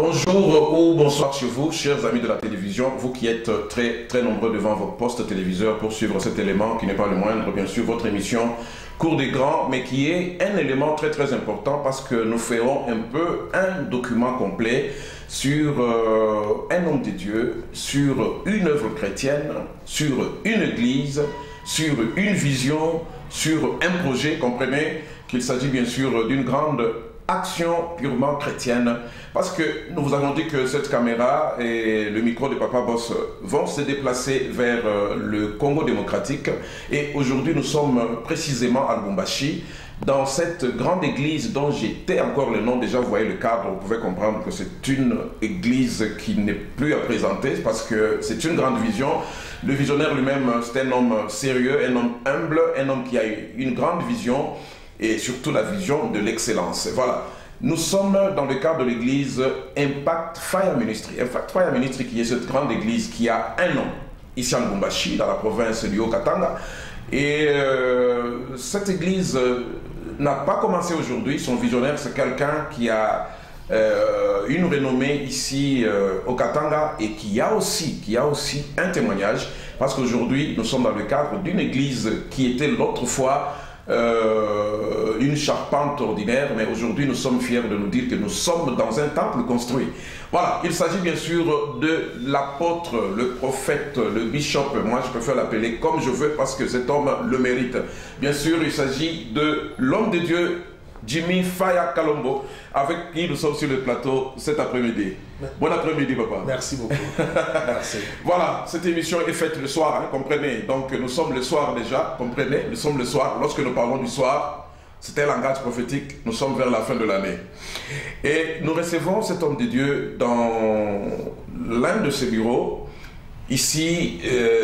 Bonjour ou bonsoir chez vous, chers amis de la télévision, vous qui êtes très nombreux devant votre poste téléviseur pour suivre cet élément qui n'est pas le moindre, bien sûr, votre émission Cours des Grands, mais qui est un élément très important parce que nous ferons un peu un document complet sur un homme de Dieu, sur une œuvre chrétienne, sur une église, sur une vision, sur un projet. Comprenez qu'il s'agit bien sûr d'une grande action purement chrétienne, parce que nous vous avons dit que cette caméra et le micro de Papa Boss vont se déplacer vers le Congo démocratique, et aujourd'hui nous sommes précisément à Lubumbashi, dans cette grande église dont j'étais encore le nom. Déjà vous voyez le cadre, vous pouvez comprendre que c'est une église qui n'est plus à présenter parce que c'est une grande vision. Le visionnaire lui-même, c'est un homme sérieux, un homme humble, un homme qui a une grande vision et surtout la vision de l'excellence. Voilà, nous sommes dans le cadre de l'église Impact Fire Ministry. Impact Fire Ministry qui est cette grande église qui a un nom ici en Lubumbashi, dans la province du Haut-Katanga. Et cette église n'a pas commencé aujourd'hui. Son visionnaire, c'est quelqu'un qui a une renommée ici au Katanga et qui a aussi un témoignage, parce qu'aujourd'hui nous sommes dans le cadre d'une église qui était l'autre fois une charpente ordinaire, mais aujourd'hui nous sommes fiers de nous dire que nous sommes dans un temple construit. Voilà, il s'agit bien sûr de l'apôtre, le prophète, le bishop, moi je préfère l'appeler comme je veux parce que cet homme le mérite. Bien sûr, il s'agit de l'homme de Dieu, Jimmy Faya Kalombo, avec qui nous sommes sur le plateau cet après-midi. Bon après-midi, papa. Merci beaucoup. Merci. Voilà, cette émission est faite le soir, hein, comprenez. Donc nous sommes le soir déjà, comprenez. Nous sommes le soir. Lorsque nous parlons du soir, c'est un langage prophétique. Nous sommes vers la fin de l'année. Et nous recevons cet homme de Dieu dans l'un de ses bureaux. Ici,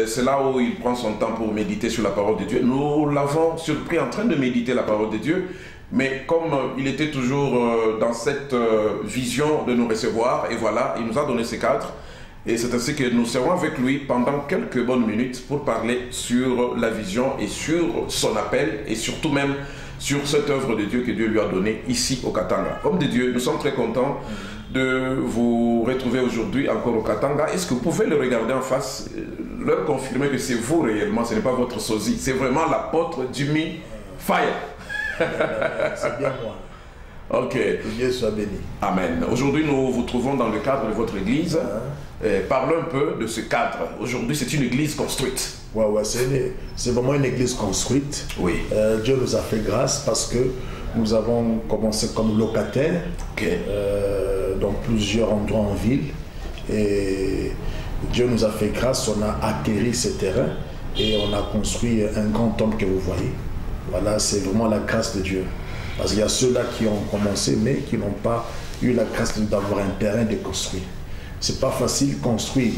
c'est là où il prend son temps pour méditer sur la parole de Dieu. Nous l'avons surpris en train de méditer la parole de Dieu. Mais comme il était toujours dans cette vision de nous recevoir, et voilà, il nous a donné ces cadres. Et c'est ainsi que nous serons avec lui pendant quelques bonnes minutes pour parler sur la vision et sur son appel, et surtout même sur cette œuvre de Dieu que Dieu lui a donnée ici au Katanga. Homme de Dieu, nous sommes très contents de vous retrouver aujourd'hui encore au Katanga. Est-ce que vous pouvez le regarder en face, leur confirmer que c'est vous réellement, ce n'est pas votre sosie, c'est vraiment l'apôtre Jimmy Faya. C'est bien moi. Ok. Que Dieu soit béni. Amen. Aujourd'hui, nous vous trouvons dans le cadre de votre église. Parlons un peu de ce cadre. Aujourd'hui, c'est une église construite. Ouais, c'est vraiment une église construite. Oui. Dieu nous a fait grâce parce que nous avons commencé comme locataires dans plusieurs endroits en ville. Et Dieu nous a fait grâce, on a acquéri ces terrains et on a construit un grand temple que vous voyez. Voilà, c'est vraiment la grâce de Dieu. Parce qu'il y a ceux-là qui ont commencé, mais qui n'ont pas eu la grâce d'avoir un terrain de construire. C'est pas facile de construire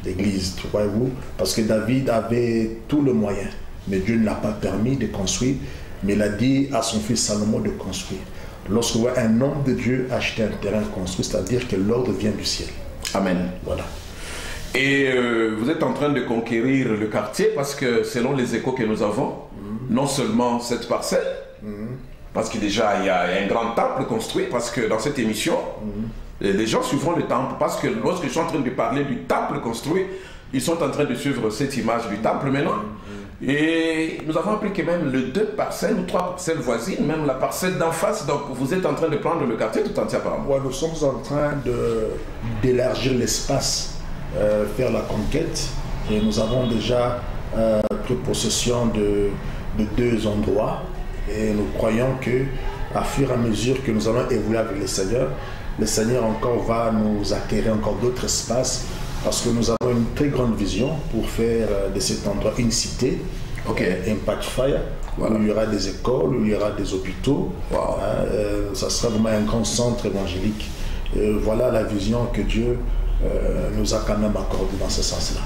l'église, voyez-vous, parce que David avait tout le moyen, mais Dieu ne l'a pas permis de construire, mais il a dit à son fils Salomon de construire. Lorsque vous voyez un homme de Dieu acheter un terrain construit, c'est-à-dire que l'ordre vient du ciel. Amen. Voilà. Et vous êtes en train de conquérir le quartier parce que selon les échos que nous avons, non seulement cette parcelle, parce que déjà il y a un grand temple construit, parce que dans cette émission, les gens suivront le temple, parce que lorsque je suis en train de parler du temple construit, ils sont en train de suivre cette image du temple maintenant. Et nous avons appris que même les 2 parcelles ou 3 parcelles voisines, même la parcelle d'en face, donc vous êtes en train de prendre le quartier tout entier apparemment. Ouais, nous sommes en train d'élargir l'espace, faire la conquête, et nous avons déjà pris possession de 2 endroits, et nous croyons que à fur et à mesure que nous allons évoluer avec le Seigneur encore va nous acquérir encore d'autres espaces, parce que nous avons une très grande vision pour faire de cet endroit une cité, Impact Fire, voilà. Où il y aura des écoles, où il y aura des hôpitaux. Wow. Ça sera vraiment un grand centre évangélique. Voilà la vision que Dieu nous a quand même accordée dans ce sens-là.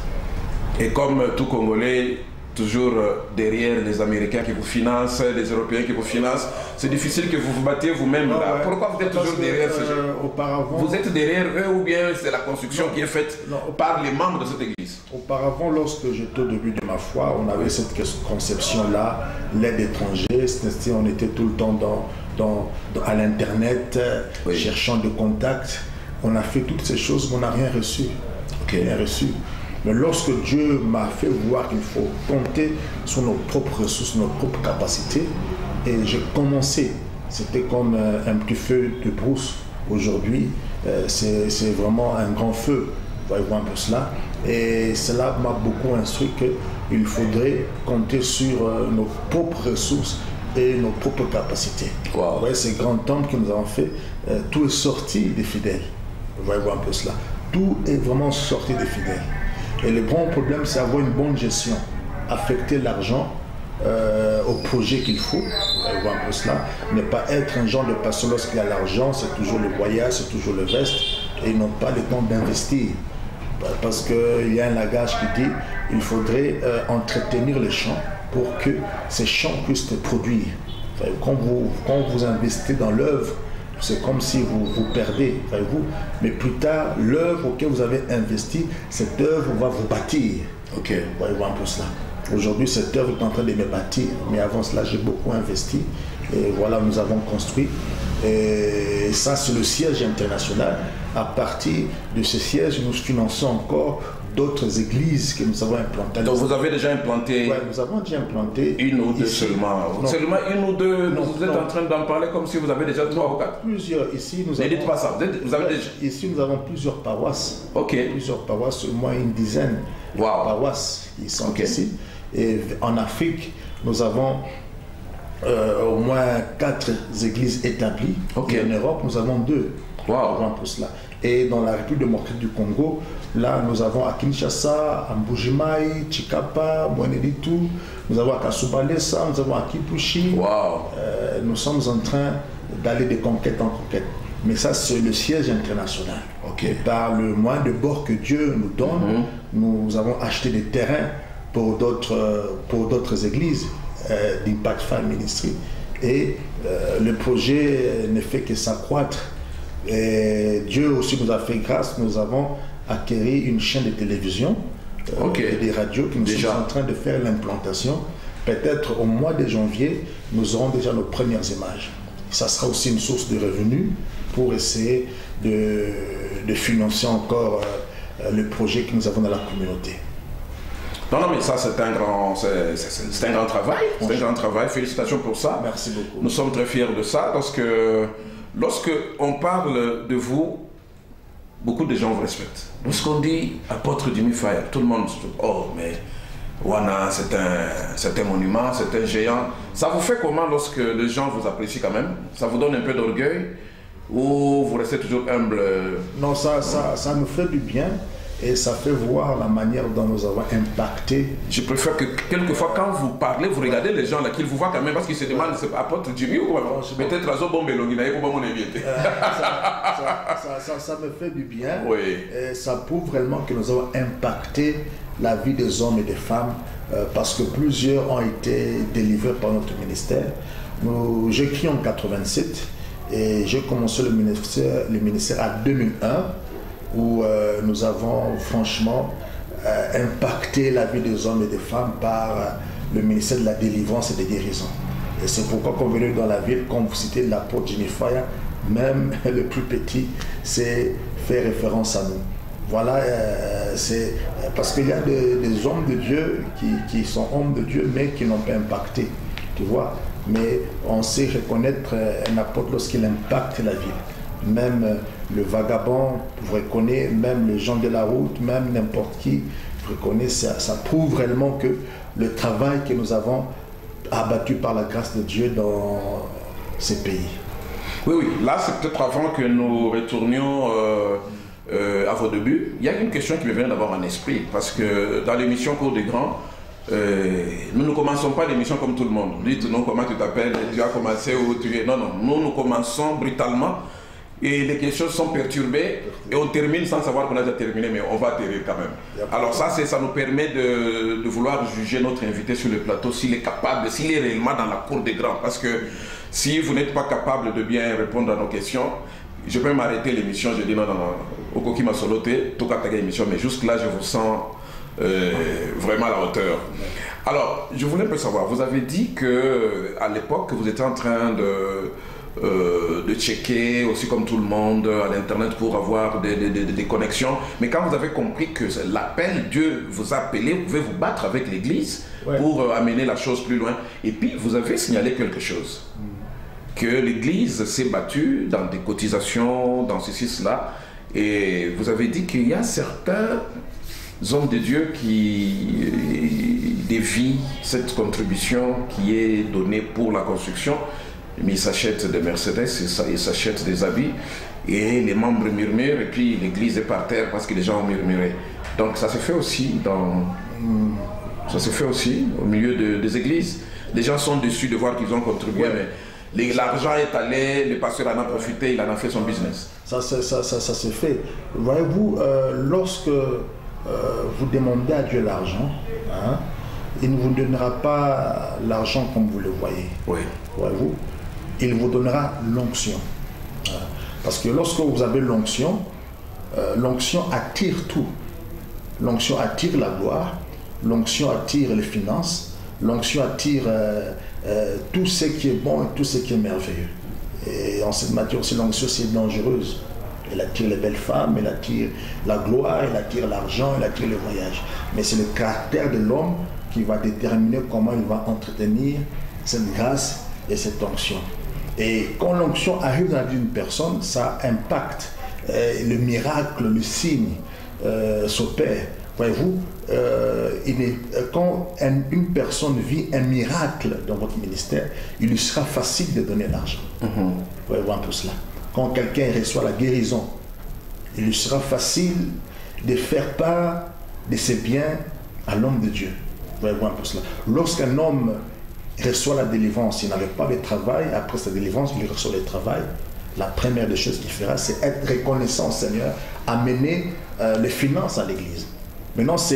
Et comme tout Congolais, toujours derrière les Américains qui vous financent, les Européens qui vous financent, c'est difficile que vous vous battiez vous-même là. Ouais. Pourquoi vous êtes toujours derrière ces gens? Auparavant, vous êtes derrière eux ou bien c'est la construction qui est faite par les membres de cette église? Auparavant, lorsque j'étais au début de ma foi, on avait cette conception-là, l'aide étrangère, on était tout le temps à l'internet, cherchant des contacts. On a fait toutes ces choses, mais on n'a rien reçu. Rien reçu. Mais lorsque Dieu m'a fait voir qu'il faut compter sur nos propres ressources, nos propres capacités, et j'ai commencé, c'était comme un petit feu de brousse. Aujourd'hui, c'est vraiment un grand feu. Voyez-vous un peu cela. Et cela m'a beaucoup instruit qu'il faudrait compter sur nos propres ressources et nos propres capacités. Wow. Vous voyez, ces grands temples que nous avons fait, tout est sorti des fidèles. Voyez-vous un peu cela. Tout est vraiment sorti des fidèles. Et le grand problème, c'est avoir une bonne gestion, affecter l'argent au projet qu'il faut, vous voyez un peu cela, ne pas être un genre de personne lorsqu'il y a l'argent, c'est toujours le voyage, c'est toujours le reste, et ils n'ont pas le temps d'investir. Parce qu'il y a un langage qui dit qu'il faudrait entretenir les champs pour que ces champs puissent se produire. Quand vous investissez dans l'œuvre, c'est comme si vous perdez, voyez-vous. Mais plus tard, l'œuvre auquel vous avez investi, cette œuvre va vous bâtir. Voyez-vous un peu cela. Aujourd'hui, cette œuvre est en train de me bâtir. Mais avant cela, j'ai beaucoup investi. Et voilà, nous avons construit. Et ça, c'est le siège international. À partir de ce siège, nous finançons encore d'autres églises que nous avons implantées. Donc vous avez déjà implanté? Oui, nous avons déjà implanté. Une ou deux seulement? Non. Seulement une ou deux? Non, vous êtes en train d'en parler comme si vous avez déjà 3 ou 4? Plusieurs. Ici, nous avons... Ne dites pas ça. Vous avez déjà... Ici, nous avons plusieurs paroisses. Plusieurs paroisses, au moins une dizaine de paroisses qui sont ici. Et en Afrique, nous avons au moins 4 églises établies. Et en Europe, nous avons 2. Pour cela. Et dans la République démocratique du Congo, là, nous avons à Kinshasa, à Mbujimai, Chikapa, Mweneditu, nous avons à Kasubalesa, nous avons à Kipushi. Nous sommes en train d'aller de conquête en conquête. Mais ça, c'est le siège international. Par le moyen de bord que Dieu nous donne, nous avons acheté des terrains pour d'autres églises d'Impact Fire Ministry. Et le projet ne fait que s'accroître. Et Dieu aussi nous a fait grâce, nous avons acquis une chaîne de télévision et des radios que nous sommes en train de faire l'implantation. Peut-être au mois de janvier, nous aurons déjà nos premières images. Ça sera aussi une source de revenus pour essayer de financer encore le projet que nous avons dans la communauté. Non, mais ça c'est un grand travail. C'est un grand travail. Félicitations pour ça. Merci beaucoup. Nous sommes très fiers de ça parce que lorsque on parle de vous, beaucoup de gens vous respectent. Lorsqu'on dit apôtre Jimmy Faya, tout le monde se dit oh mais Wana c'est un monument, c'est un géant. Ça vous fait comment lorsque les gens vous apprécient quand même? Ça vous donne un peu d'orgueil ou vous restez toujours humble? Non, ça nous fait du bien. Et ça fait voir la manière dont nous avons impacté. Je préfère que quelquefois quand vous parlez, vous regardez les gens là, qu'ils vous voient quand même, parce qu'ils se demandent c'est apôtre Jimmy ou quoi? Peut-être à Zobombe Longinaï, comment on est ça me fait du bien. Et ça prouve réellement que nous avons impacté la vie des hommes et des femmes parce que plusieurs ont été délivrés par notre ministère. J'ai écrit en 87 et j'ai commencé le ministère en 2001. Où nous avons franchement impacté la vie des hommes et des femmes par le ministère de la délivrance et des guérisons. Et c'est pourquoi quand vous venez dans la ville, quand vous citez l'apôtre Jimmy Faya, même le plus petit, c'est fait référence à nous. Voilà, c'est parce qu'il y a des hommes de Dieu qui sont hommes de Dieu, mais qui n'ont pas impacté, tu vois. Mais on sait reconnaître un apôtre lorsqu'il impacte la ville. Même le vagabond vous reconnaît, même les gens de la route, même n'importe qui vous reconnaît. Ça prouve réellement que le travail que nous avons abattu par la grâce de Dieu dans ces pays. Oui, là c'est peut-être avant que nous retournions à vos débuts. Il y a une question qui me vient d'abord en esprit, parce que dans l'émission Cours des Grands, nous ne commençons pas l'émission comme tout le monde. Dites-nous comment tu t'appelles, tu as commencé où tu es. Non, nous commençons brutalement. Et les questions sont perturbées et on termine sans savoir qu'on a déjà terminé, mais on va atterrir quand même. Alors ça nous permet de vouloir juger notre invité sur le plateau s'il est capable, s'il est réellement dans la cour des grands. Parce que si vous n'êtes pas capable de bien répondre à nos questions, je peux m'arrêter l'émission, je dis non, au Koki Masolote, tout cas l'émission, mais jusque là je vous sens vraiment à la hauteur. Alors, je voulais un peu savoir, vous avez dit qu'à l'époque vous étiez en train de checker aussi comme tout le monde à l'internet pour avoir des connexions. Mais quand vous avez compris que l'appel, Dieu vous a appelé, vous pouvez vous battre avec l'Église pour amener la chose plus loin. Et puis vous avez signalé quelque chose, que l'Église s'est battue dans des cotisations, dans ceci, cela. Et vous avez dit qu'il y a certains hommes de Dieu qui dévient cette contribution qui est donnée pour la construction. Mais ils s'achètent des Mercedes, ils s'achètent des habits, et les membres murmurent, et puis l'église est par terre parce que les gens ont murmuré. Donc ça se fait aussi au milieu des églises. Les gens sont déçus de voir qu'ils ont contribué, mais l'argent est allé, le pasteur en a profité, il en a fait son business. Ça se fait. Voyez-vous, lorsque vous demandez à Dieu l'argent, hein, il ne vous donnera pas l'argent comme vous le voyez. Oui. Voyez-vous, il vous donnera l'onction. Parce que lorsque vous avez l'onction, l'onction attire tout. L'onction attire la gloire, l'onction attire les finances, l'onction attire tout ce qui est bon et tout ce qui est merveilleux. Et en cette matière aussi, l'onction c'est dangereuse. Elle attire les belles femmes, elle attire la gloire, elle attire l'argent, elle attire le voyage. Mais c'est le caractère de l'homme qui va déterminer comment il va entretenir cette grâce et cette onction. Et quand l'onction arrive dans la vie d'une personne, ça impacte le miracle, le signe s'opère. Voyez-vous, quand une personne vit un miracle dans votre ministère, il lui sera facile de donner l'argent. Voyez-vous un peu cela. Quand quelqu'un reçoit la guérison, il lui sera facile de faire part de ses biens à l'homme de Dieu. Voyez-vous un peu cela. Lorsqu'un homme reçoit la délivrance, il n'avait pas de travail, après sa délivrance, il reçoit le travail. La première des choses qu'il fera, c'est être reconnaissant au Seigneur, amener les finances à l'église. Maintenant, ça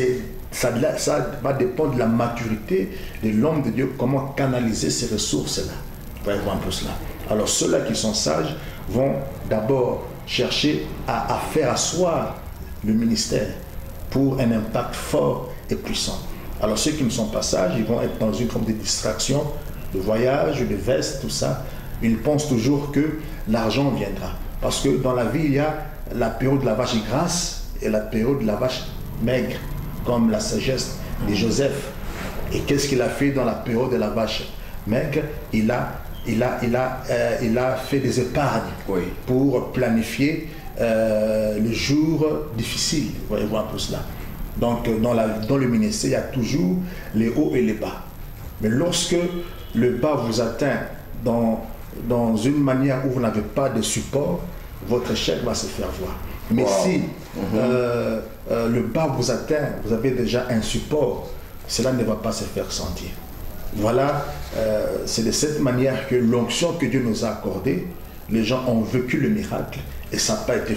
va dépendre de la maturité de l'homme de Dieu, comment canaliser ces ressources-là. Voyez-vous un peu cela. Alors, ceux-là qui sont sages vont d'abord chercher à faire asseoir le ministère pour un impact fort et puissant. Alors ceux qui ne sont pas sages, ils vont être dans une forme de distraction, de voyage, de veste, tout ça. Ils pensent toujours que l'argent viendra. Parce que dans la vie, il y a la période de la vache grasse et la période de la vache maigre, comme la sagesse de Joseph. Et qu'est-ce qu'il a fait dans la période de la vache maigre? Il a fait des épargnes pour planifier les jours difficiles. Voyez-vous un peu cela. Donc dans le ministère, il y a toujours les hauts et les bas. Mais lorsque le bas vous atteint dans une manière où vous n'avez pas de support, votre échec va se faire voir. Mais si le bas vous atteint, vous avez déjà un support, cela ne va pas se faire sentir. Voilà, c'est de cette manière que l'onction que Dieu nous a accordée, les gens ont vécu le miracle et ça n'a pas été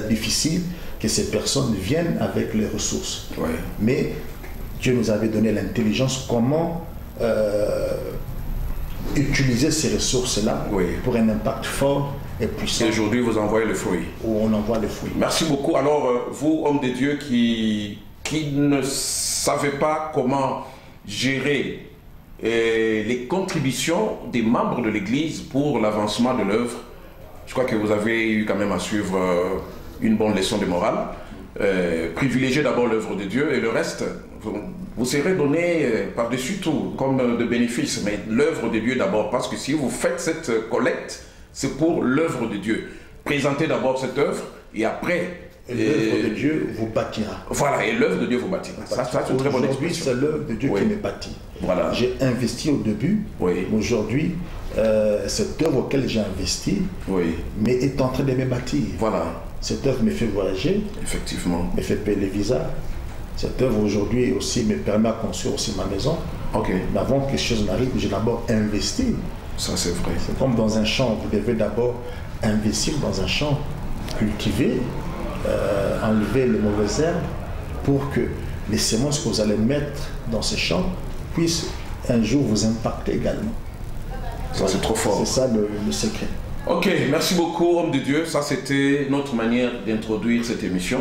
difficile que ces personnes viennent avec les ressources. Mais Dieu nous avait donné l'intelligence comment utiliser ces ressources-là pour un impact fort et puissant. Et aujourd'hui, vous envoyez le fruit. Où on envoie le fruit. Merci beaucoup. Alors, vous, hommes de Dieu qui ne savez pas comment gérer les contributions des membres de l'Église pour l'avancement de l'œuvre, je crois que vous avez eu quand même à suivre une bonne leçon de morale. Privilégiez d'abord l'œuvre de Dieu et le reste, vous serez donné par-dessus tout comme de bénéfices. Mais l'œuvre de Dieu d'abord, parce que si vous faites cette collecte, c'est pour l'œuvre de Dieu. Présentez d'abord cette œuvre et après... l'œuvre de Dieu vous bâtira. Voilà, et l'œuvre de Dieu vous bâtira. Ça, c'est une très bonne expression. C'est l'œuvre de Dieu qui me bâtit. Voilà. J'ai investi au début. Aujourd'hui, cette œuvre auquel j'ai investi mais est en train de me bâtir. Voilà. Cette œuvre me fait voyager. Effectivement. Me fait payer les visas. Cette œuvre aujourd'hui aussi me permet de construire aussi ma maison. Mais avant que quelque chose n'arrive, j'ai d'abord investi. Ça, c'est vrai. C'est comme dans un champ. Vous devez d'abord investir dans un champ, cultiver, enlever les mauvaises herbes pour que les semences que vous allez mettre dans ces champs puissent un jour vous impacter également. Ça, c'est trop fort. C'est ça le secret. Ok, merci beaucoup, homme de Dieu. Ça, c'était notre manière d'introduire cette émission.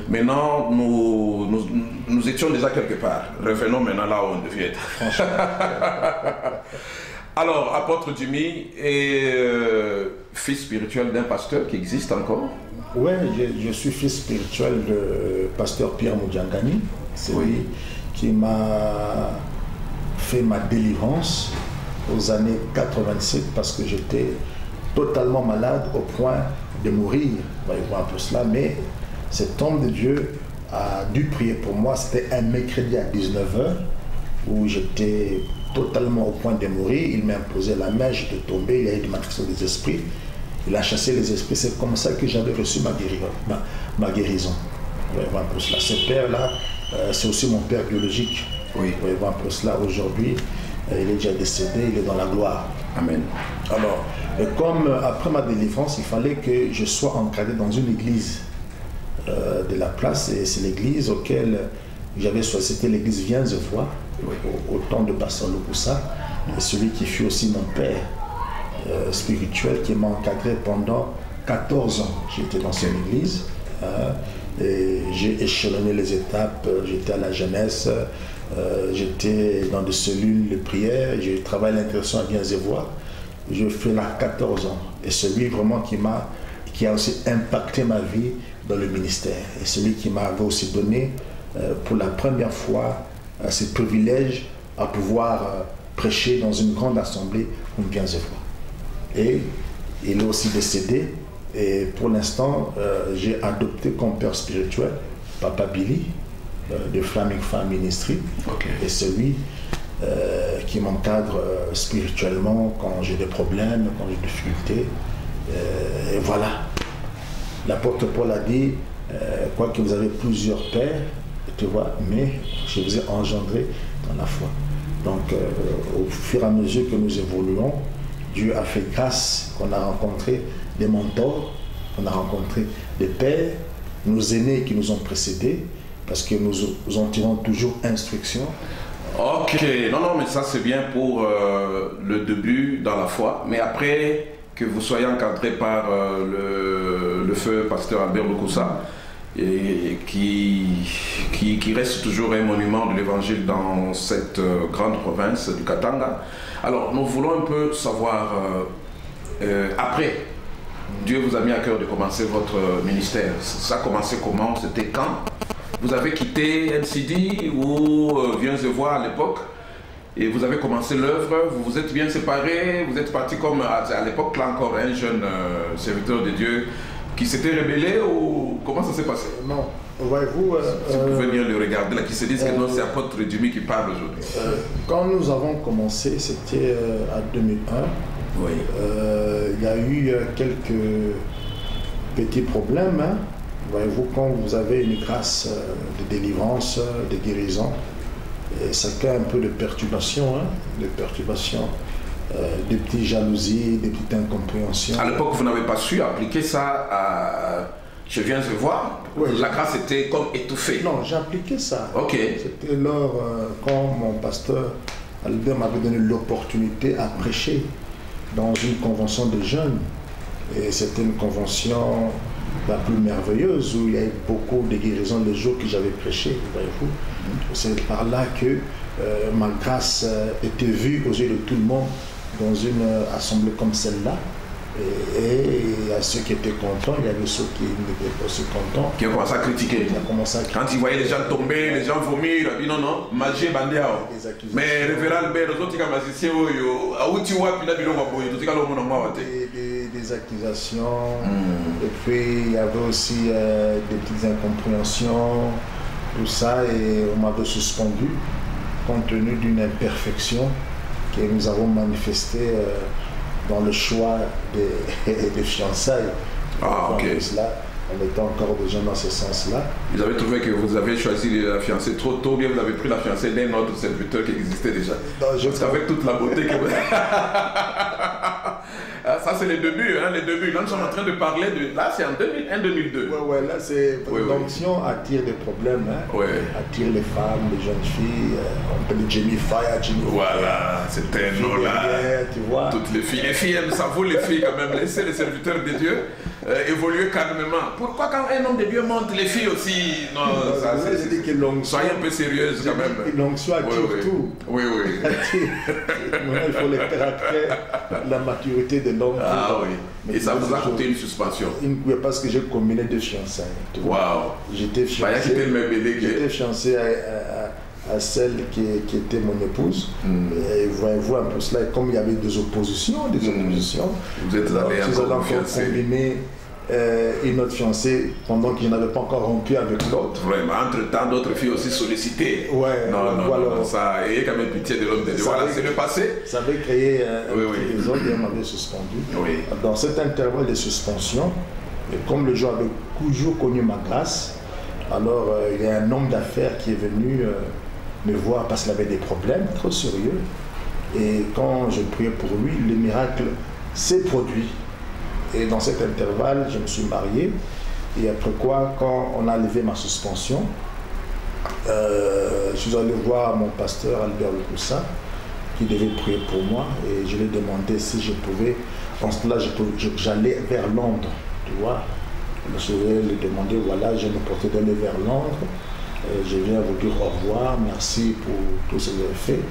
Maintenant, nous étions déjà quelque part. Revenons maintenant là où on devait être. Alors, apôtre Jimmy est fils spirituel d'un pasteur qui existe encore? Oui, je suis fils spirituel de pasteur Pierre Moudjangani. C'est lui qui m'a fait ma délivrance aux années 87 parce que j'étais totalement malade au point de mourir. On va y voir un peu cela, mais cet homme de Dieu a dû prier pour moi. C'était un mercredi à 19h où j'étais totalement au point de mourir. Il m'a imposé la main, j'étais tombé, il y a eu des manifestations des esprits. Il a chassé les esprits. C'est comme ça que j'avais reçu ma guérison. Vous voyez voir un peu cela. Ce père-là, c'est aussi mon père biologique. Oui. Vous voyez voir un peu cela. Aujourd'hui, il est déjà décédé, il est dans la gloire. Amen. Alors, comme après ma délivrance, il fallait que je sois encadré dans une église de la place. Et c'est l'église auquel j'avais choisi. C'était l'église Viens-et-Vois, au temps de Pasteur Lokusa. Et celui qui fut aussi mon père spirituel, qui m'a encadré pendant 14 ans. J'étais dans cette église. Et j'ai échelonné les étapes. J'étais à la jeunesse. J'étais dans des cellules de prière. J'ai travaillé l'intercession à Viens-et-Vois. Je fais là 14 ans. Et celui vraiment qui a aussi impacté ma vie dans le ministère. Et celui qui m'avait aussi donné pour la première fois ce privilège à pouvoir prêcher dans une grande assemblée comme Viens-et-Vois. Et il est aussi décédé. Et pour l'instant, j'ai adopté comme père spirituel Papa Billy de Flaming Fire Ministry. Okay. Et c'est lui qui m'encadre spirituellement quand j'ai des problèmes, quand j'ai des difficultés. Et voilà. L'apôtre Paul a dit, quoique vous avez plusieurs pères, tu vois, mais je vous ai engendré dans la foi. Donc, au fur et à mesure que nous évoluons, Dieu a fait grâce qu'on a rencontré des mentors, on a rencontré des pères, nos aînés qui nous ont précédés, parce que nous en tirons toujours instruction. Ok, non, mais ça c'est bien pour le début dans la foi, mais après que vous soyez encadré par le feu pasteur Albert Lokusa, et qui reste toujours un monument de l'évangile dans cette grande province du Katanga. Alors nous voulons un peu savoir, après, Dieu vous a mis à cœur de commencer votre ministère. Ça a commencé comment? C'était quand? Vous avez quitté NCD ou Viens-et-Vois à l'époque et vous avez commencé l'œuvre, vous vous êtes bien séparés, vous êtes parti comme à l'époque là encore un jeune serviteur de Dieu qui s'était rébellé ou comment ça s'est passé? Non, voyez-vous... si vous pouvez bien le regarder là, qui se disent que non, c'est apôtre Jimmy qui parle aujourd'hui. Quand nous avons commencé, c'était à 2001. Oui. Il y a eu quelques petits problèmes. Hein. Voyez-vous, quand vous avez une grâce de délivrance, de guérison, et ça crée un peu de perturbation, des petites jalousies, des petites incompréhensions. À l'époque, vous n'avez pas su appliquer ça à... Je viens de voir, oui. La grâce était comme étouffée. Non, j'ai appliqué ça. Ok. C'était lors, quand mon pasteur Albert m'avait donné l'opportunité à prêcher dans une convention de jeunes. Et c'était une convention la plus merveilleuse où il y avait beaucoup de guérisons le jour que j'avais prêché, voyez-vous. C'est par là que ma grâce était vue aux yeux de tout le monde dans une assemblée comme celle-là. Et il y a ceux qui étaient contents, il y avait ceux qui n'étaient pas aussi contents. Qui ont commencé à critiquer. Quand ils voyaient les gens tomber, les gens vomir, il a dit non, non, magie bandéa. Mais révérend Albert, les autres magiciens, des accusations, et puis il y avait aussi des petites incompréhensions, tout ça, et on m'avait suspendu compte tenu d'une imperfection que nous avons manifestée dans le choix des fiançailles. Ah, ok. Là, on était encore déjà dans ce sens-là. Vous avez trouvé que vous avez choisi la fiancée trop tôt, bien vous avez pris la fiancée d'un autre serviteur qui existait déjà. Non, parce qu'avec toute la beauté que vous... Ça c'est les débuts, hein, les débuts. Là, nous sommes en train de parler de... Là, c'est en 2001-2002. Ouais, là, c'est... L'onction attire des problèmes, hein. Attire les femmes, les jeunes filles. On peut les Jenny Fire, Jenny Fire. Voilà, c'était un nom là. Tu vois. Toutes les filles aiment ça, vous les filles quand même. Laissez les serviteurs de Dieu évoluer calmement. Pourquoi quand un homme de Dieu monte, les filles aussi? Non, ça c'est... Soyez un peu sérieuses quand même. L'onction attire tout. Oui. Maintenant, il faut les caractères, la maturité de l'homme. Ah oui. Et ça vous a coûté une suspension? Parce que j'ai combiné deux fiançailles. Waouh. J'étais fiancé à celle qui était mon épouse. Et voyez-vous un peu cela. Et comme il y avait des oppositions, vous êtes allé encore combiner une autre fiancée pendant qu'il n'avait pas encore rompu avec l'autre. Vraiment, entre-temps, d'autres filles aussi sollicitées. Ouais, non, ça, ayez quand même pitié de l'homme de Dieu. Voilà, c'est le passé. Ça avait créé un désordre et on m'avait suspendu. Oui. Dans cet intervalle de suspension, et comme le jour avait toujours connu ma grâce, alors il y a un homme d'affaires qui est venu me voir parce qu'il avait des problèmes trop sérieux. Et quand je priais pour lui, le miracle s'est produit. Et dans cet intervalle, je me suis marié. Et après quoi, quand on a levé ma suspension, je suis allé voir mon pasteur Albert Le Coussin, qui devait prier pour moi. Et je lui ai demandé si je pouvais. En cela, j'allais vers Londres, tu vois. Je vais lui demander, voilà, j'ai une opportunité d'aller vers Londres. Je viens vous dire au revoir, merci pour tout ce que vous avez fait.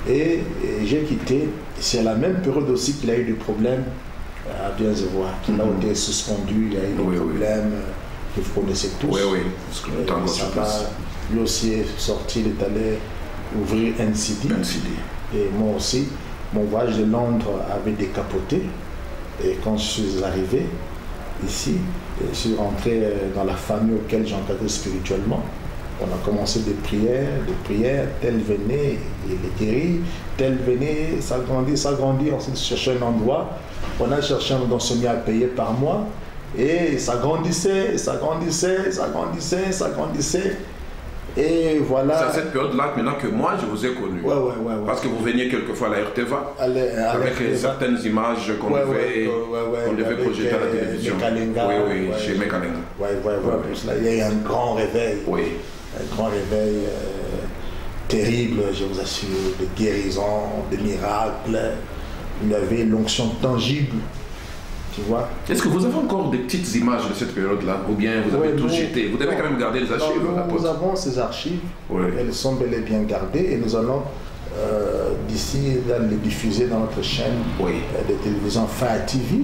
Et j'ai quitté. C'est à la même période aussi qu'il a eu des problèmes à Bien-Zevoir, qu'il a été suspendu, il y a eu des problèmes que vous connaissez tous. Oui, parce que le temps lui aussi est sorti, il est allé ouvrir NCD. Et moi aussi, mon voyage de Londres avait décapoté. Et quand je suis arrivé ici, je suis rentré dans la famille auquel j'encadrais spirituellement. On a commencé des prières, tel venait, il est guéri, tel venait, ça grandit, ensuite cherchait un endroit. On a cherché un endroit, on s'est mis à payer par mois, et ça grandissait. Et voilà. C'est à cette période-là maintenant que moi je vous ai connu. Ouais. Parce que vous veniez quelquefois à la RTV avec certaines images qu'on devait projeter à la télévision. Chez Mekalenga. Il y a eu un grand réveil. Oui. Un grand réveil terrible, je vous assure, de guérisons, de miracles. Il y avait l'onction tangible. Tu vois. Est-ce que vous avez encore des petites images de cette période-là? Ou bien vous avez tout jeté? Vous devez quand même garder les archives. Nous avons ces archives. Elles sont bel et bien gardées. Et nous allons d'ici les diffuser dans notre chaîne de télévision Fire TV.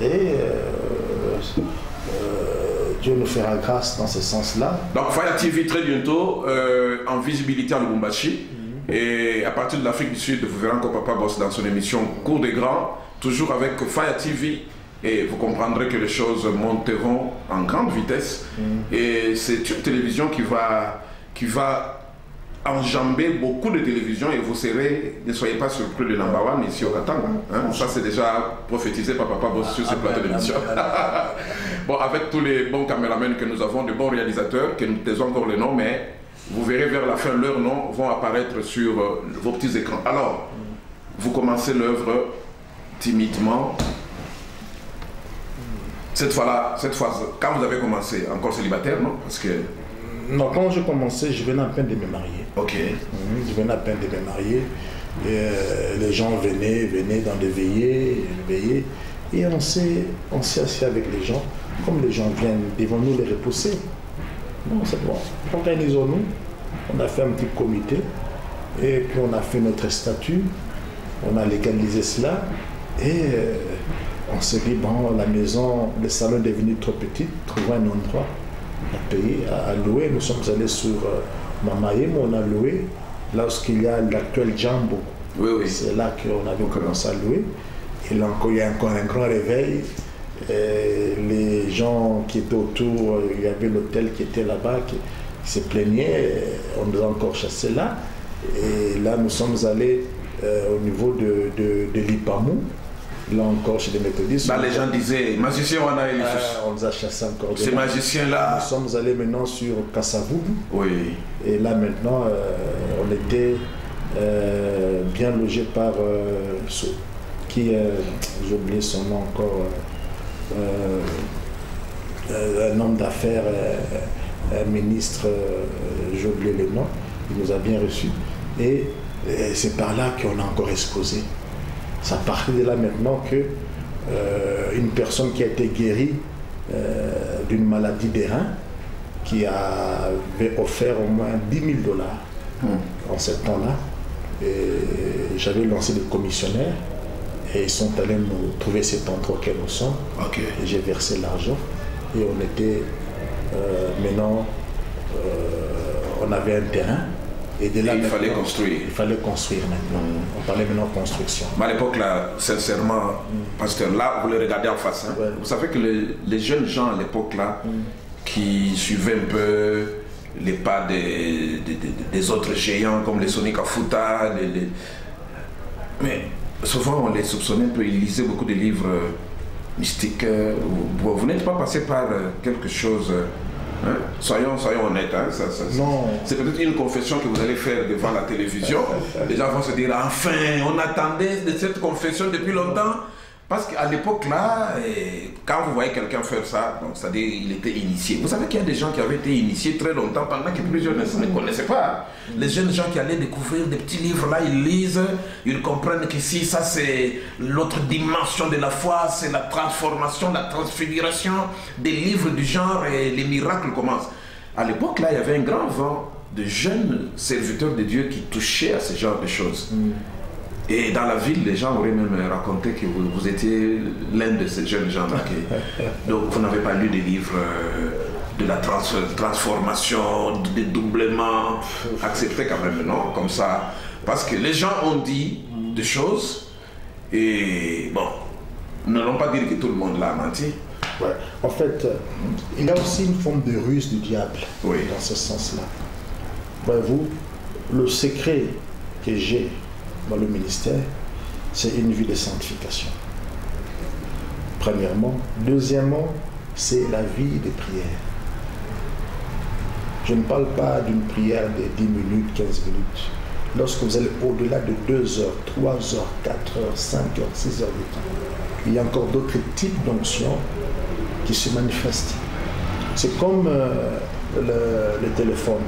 Et Dieu nous fera grâce dans ce sens-là. Donc Fire TV très bientôt en visibilité à Lubumbashi. Et à partir de l'Afrique du Sud, vous verrez encore Papa Boss dans son émission Cours des Grands, toujours avec Fire TV. Et vous comprendrez que les choses monteront en grande vitesse. Et c'est une télévision qui va enjamber beaucoup de télévisions et vous serez, ne soyez pas surpris de number one ici au Katanga. Ça c'est déjà prophétisé par Papa Boss sur ce plateau d'émission. Bon, avec tous les bons caméramans que nous avons, de bons réalisateurs, que nous taisons encore les noms, mais vous verrez vers la fin, leurs noms vont apparaître sur vos petits écrans. Alors, vous commencez l'œuvre timidement. Cette fois, quand vous avez commencé, encore célibataire, non? Parce que... Non, quand j'ai commencé, je venais à peine de me marier. Ok. Je venais à peine de me marier. Et, les gens venaient dans des veillées. Et on s'est assis avec les gens. Comme les gens viennent, devons-nous les repousser? Non, c'est bon. Organisons-nous. On a fait un petit comité. Et puis on a fait notre statut. On a légalisé cela. Et on s'est dit, bon, la maison, le salon est devenu trop petit. Trouvons un endroit à payer, à louer. Nous sommes allés sur Mamaïm, on a loué. Là où il y a l'actuel Jambo. Oui. C'est là qu'on avait commencé à louer. Et là encore, il y a encore un grand réveil. Et les gens qui étaient autour, il y avait l'hôtel qui était là-bas, qui se plaignait. On nous a encore chassés là. Et là, nous sommes allés au niveau de l'Ipamou. Là encore, chez les méthodistes. Là, les gens disaient, magicien, on nous a chassés encore. Ces magiciens-là. Nous sommes allés maintenant sur Kassavoub. Oui. Et là, maintenant, on était bien logé par qui, j'ai oublié son nom encore, un homme d'affaires, un ministre, j'ai oublié le nom, il nous a bien reçus. Et c'est par là qu'on a encore exposé. Ça part de là maintenant que une personne qui a été guérie d'une maladie des reins, qui avait offert au moins 10 000 $ en ce temps-là. J'avais lancé des commissionnaires et ils sont allés nous trouver cet endroit auquel nous sommes. Et j'ai versé l'argent et on était maintenant, on avait un terrain. Et de là, il fallait construire. Il fallait construire maintenant. On parlait maintenant de construction. Mais à l'époque, là, sincèrement, pasteur, là, vous le regardez en face. Hein? Vous savez que les jeunes gens à l'époque, là, qui suivaient un peu les pas des autres géants comme les Sonic Afuta, mais souvent on les soupçonnait un peu, ils lisaient beaucoup de livres mystiques. Vous n'êtes pas passé par quelque chose. Hein? Soyons honnêtes, hein? C'est peut-être une confession que vous allez faire devant la télévision. Les gens vont se dire, enfin, on attendait de cette confession depuis longtemps. Parce qu'à l'époque là, quand vous voyez quelqu'un faire ça, c'est-à-dire il était initié. Vous savez qu'il y a des gens qui avaient été initiés très longtemps pendant que plusieurs ne connaissaient pas. Les jeunes gens qui allaient découvrir des petits livres là, ils lisent, ils comprennent qu'ici, ça c'est l'autre dimension de la foi, c'est la transformation, la transfiguration des livres du genre et les miracles commencent. À l'époque là, il y avait un grand vent de jeunes serviteurs de Dieu qui touchaient à ce genre de choses. Et dans la ville, les gens auraient même raconté que vous étiez l'un de ces jeunes gens-là. Donc vous n'avez pas lu des livres de la transformation, de dédoublement, accepté quand même, non? Comme ça. Parce que les gens ont dit des choses et bon, n'allons pas dire que tout le monde l'a menti. Ouais. En fait, il y a aussi une forme de ruse du diable dans ce sens-là. Voyez-vous, le secret que j'ai dans le ministère, c'est une vie de sanctification. Premièrement. Deuxièmement, c'est la vie de prière. Je ne parle pas d'une prière de 10 minutes, 15 minutes. Lorsque vous allez au-delà de 2 heures, 3 heures, 4 heures, 5 heures, 6 heures de temps, il y a encore d'autres types d'onctions qui se manifestent. C'est comme le téléphone.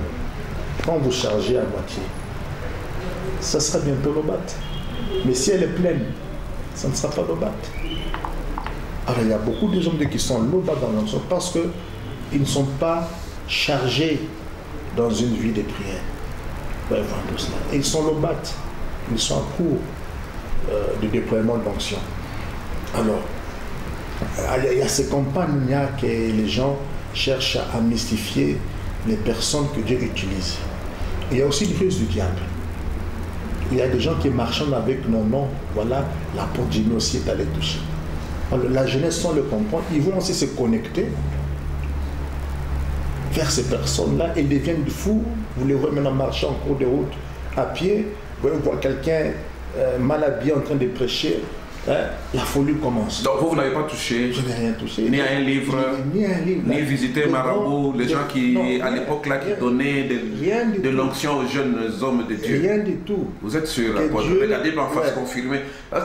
Quand vous chargez à moitié, ça sera bientôt l'obat. Mais si elle est pleine, ça ne sera pas l'obat. Alors il y a beaucoup de gens qui sont l'obat dans l'onction parce qu'ils ne sont pas chargés dans une vie de prière. Et ils sont l'obat. Ils sont en cours de déploiement d'onction. Alors, il y a ces campagnes que les gens cherchent à mystifier les personnes que Dieu utilise. Il y a aussi le ruse du diable. Il y a des gens qui marchent avec nos noms. Voilà, l'apôtre Jimmy aussi est allé toucher. Alors, la jeunesse, sans le comprendre, ils vont aussi se connecter vers ces personnes-là et deviennent fous. Vous les voyez maintenant marcher en cours de route, à pied. Vous voyez voir quelqu'un mal habillé en train de prêcher. La folie commence. Donc vous n'avez pas touché? Je n'ai rien touché. Ni à un livre, ni visiter marabout, les gens qui, à l'époque là, qui donnaient de l'onction aux jeunes hommes de Dieu. Rien du tout. Vous êtes sûr? Regardez-le en face confirmé.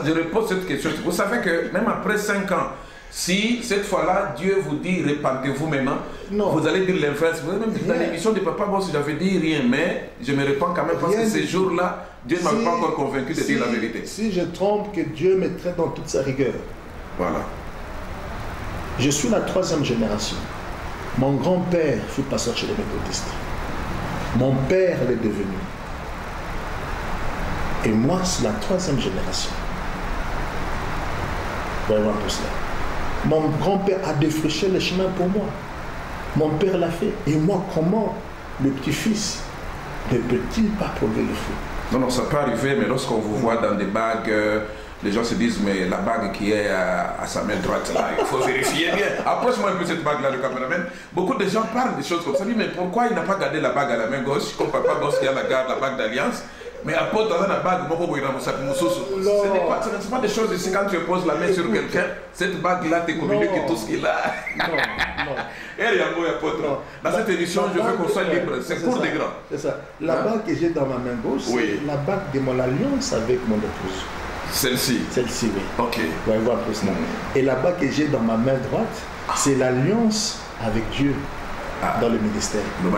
Je repose cette question. Vous savez que même après 5 ans, si cette fois-là, Dieu vous dit répandez-vous maintenant, vous allez dire l'inverse. Vous avez même dit dans l'émission de Papa Boss, j'avais dit rien, mais je me répands quand même parce que ces jours-là, Dieu ne m'a pas encore convaincu de dire la vérité. Si je trompe, que Dieu me traite dans toute sa rigueur. Voilà. Je suis la 3e génération. Mon grand-père fut pasteur chez les méthodistes. Mon père l'est devenu. Et moi, c'est la 3e génération. Vous allez voir tout cela. Mon grand-père a défriché le chemin pour moi. Mon père l'a fait. Et moi, comment le petit-fils ne peut-il pas prouver le feu? Non, ça peut arriver, mais lorsqu'on vous voit dans des bagues, les gens se disent, mais la bague qui est à sa main droite, là, il faut vérifier bien. Approche-moi un peu cette bague-là, le caméraman. Beaucoup de gens parlent des choses comme ça. Mais pourquoi il n'a pas gardé la bague à la main gauche, comme Papa Boss qui a la bague d'alliance? Mais apporte dans la bague, ce n'est pas des choses ici. Quand tu poses la main sur quelqu'un, cette bague-là te communique tout ce qu'il a. Dans cette émission, je veux qu'on soit libre. C'est pour des grands. C'est ça. La bague que j'ai dans ma main gauche, c'est la bague de mon alliance avec mon épouse. Celle-ci. Celle-ci, oui. Ok. Vous allez voir un peu cela. Et la bague que j'ai dans ma main droite, c'est l'alliance avec Dieu dans le ministère. Donc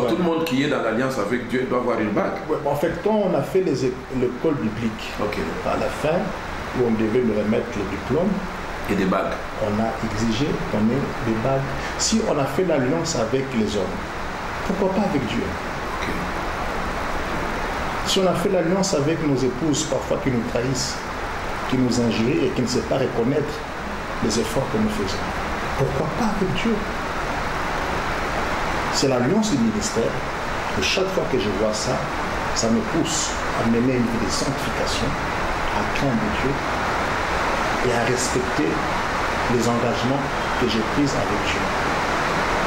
Ouais. tout le monde qui est dans l'alliance avec Dieu doit avoir une bague. Ouais, en fait, quand on a fait l'école biblique, Ok. à la fin, où on devait me remettre le diplôme, Et des bagues. on a exigé qu'on ait des bagues. Si on a fait l'alliance avec les hommes, pourquoi pas avec Dieu? Ok. Si on a fait l'alliance avec nos épouses, parfois qui nous trahissent, qui nous injurient et qui ne savent pas reconnaître les efforts que nous faisons, pourquoi pas avec Dieu? C'est l'alliance du ministère. Et chaque fois que je vois ça, ça me pousse à mener une vie de sanctification, à craindre Dieu et à respecter les engagements que j'ai pris avec Dieu.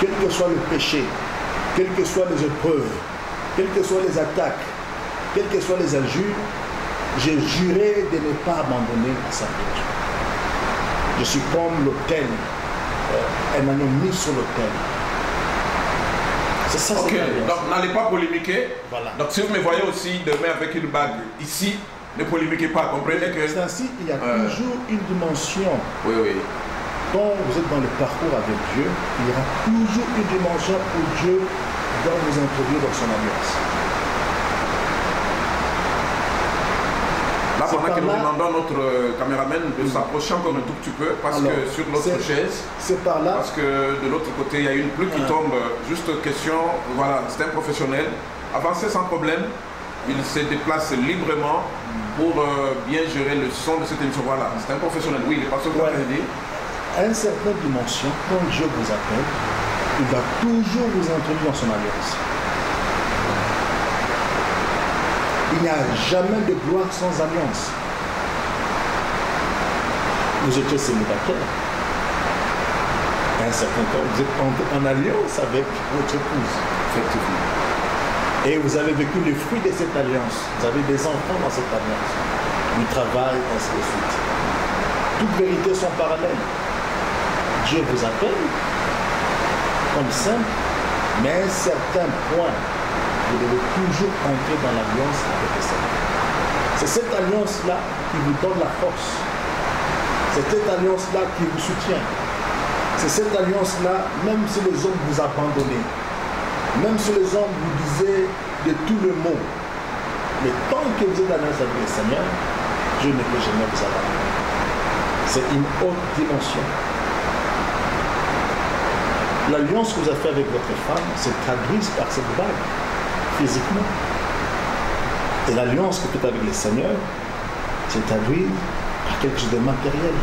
Quel que soit le péché, quelles que soient les épreuves, quelles que soient les attaques, quelles que soient les injures, j'ai juré de ne pas abandonner à sa Dieu. Je suis comme l'autel, un agneau mis sur l'autel. C'est ça, Ok, donc n'allez pas polémiquer. Voilà. Donc si vous me voyez aussi demain avec une bague ici, ne polémiquez pas, comprenez que... C'est ainsi, il y a toujours une dimension. Oui, oui. Quand vous êtes dans le parcours avec Dieu, il y aura toujours une dimension où Dieu doit vous introduire dans son alliance. Là, pendant que nous là- demandons à notre caméraman de s'approcher encore un tout petit peu, parce Alors, que sur l'autre chaise, C'est par là. parce que de l'autre côté, il y a une pluie qui tombe. Juste question, voilà, c'est un professionnel. Avancez sans problème. Il se déplace librement pour bien gérer le son de cette émission. Voilà, c'est un professionnel. Oui, le pasteur Ouais. vous dit. À une certaine dimension, quand Dieu vous appelle, il va toujours vous introduire dans son alliance. Il n'y a jamais de gloire sans alliance. Vous étiez célibataire. À un certain temps, vous êtes en alliance avec votre épouse. Effectivement. Et vous avez vécu les fruits de cette alliance. Vous avez des enfants dans cette alliance. Du travail, ainsi de suite. Toutes vérités sont parallèles. Dieu vous appelle comme simple, mais à un certain point, vous devez toujours entrer dans l'alliance avec le Seigneur. C'est cette alliance-là qui vous donne la force. C'est cette alliance-là qui vous soutient. C'est cette alliance-là, même si les hommes vous abandonnent, même si les hommes vous disaient de tout le mot, mais tant que vous êtes en alliance avec le Seigneur, Dieu ne peut jamais vous abandonner. C'est une haute dimension. L'alliance que vous avez faite avec votre femme se traduit par cette bague, physiquement. Et l'alliance que vous faites avec le Seigneur se traduit par quelque chose de matériel.